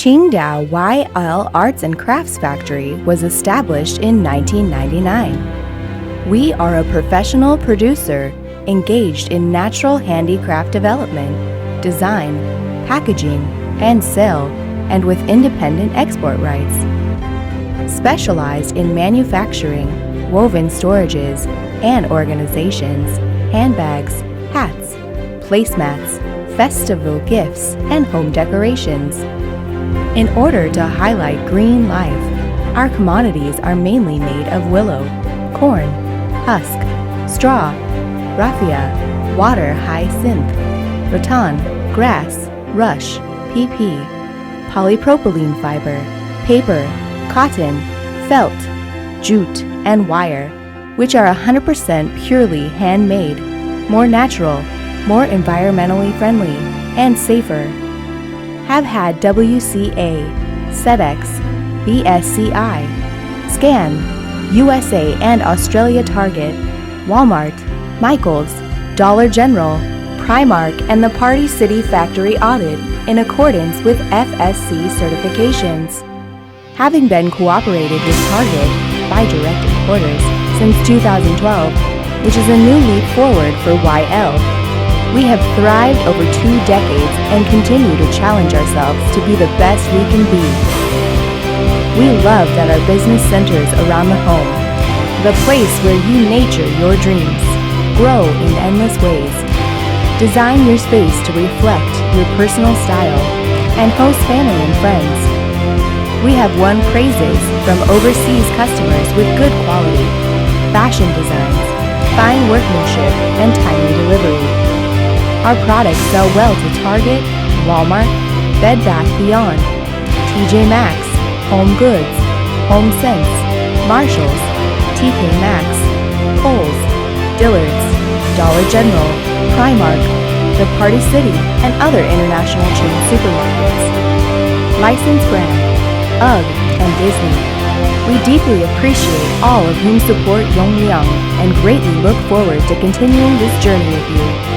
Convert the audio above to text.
Qingdao YL Arts and Crafts Factory was established in 1999. We are a professional producer engaged in natural handicraft development, design, packaging, and sale, and with independent export rights. Specialized in manufacturing, woven storages and organizations, handbags, hats, placemats, festival gifts, and home decorations. In order to highlight green life, our commodities are mainly made of willow, corn, husk, straw, raffia, water hyacinth, rattan, grass, rush, PP, polypropylene fiber, paper, cotton, felt, jute, and wire, which are 100% purely handmade, more natural, more environmentally friendly, and safer. Have had WCA, SEDEX, BSCI, SCAN, USA and Australia Target, Walmart, Michaels, Dollar General, Primark, and the Party City Factory audit in accordance with FSC certifications. Having been cooperated with Target by direct importers since 2012, which is a new leap forward for YL, we have thrived over 2 decades and continue to challenge ourselves to be the best we can be. We love that our business centers around the home, the place where you nurture your dreams, grow in endless ways. Design your space to reflect your personal style and host family and friends. We have won praises from overseas customers with good quality, fashion designs, fine workmanship, and timely delivery. Our products sell well to Target, Walmart, Bed Bath Beyond, TJ Maxx, Home Goods, Home Sense, Marshalls, TK Maxx, Kohl's, Dillard's, Dollar General, Primark, The Party City, and other international chain supermarkets. Licensed brand, UGG, and Disney. We deeply appreciate all of whom support Yongliang and greatly look forward to continuing this journey with you.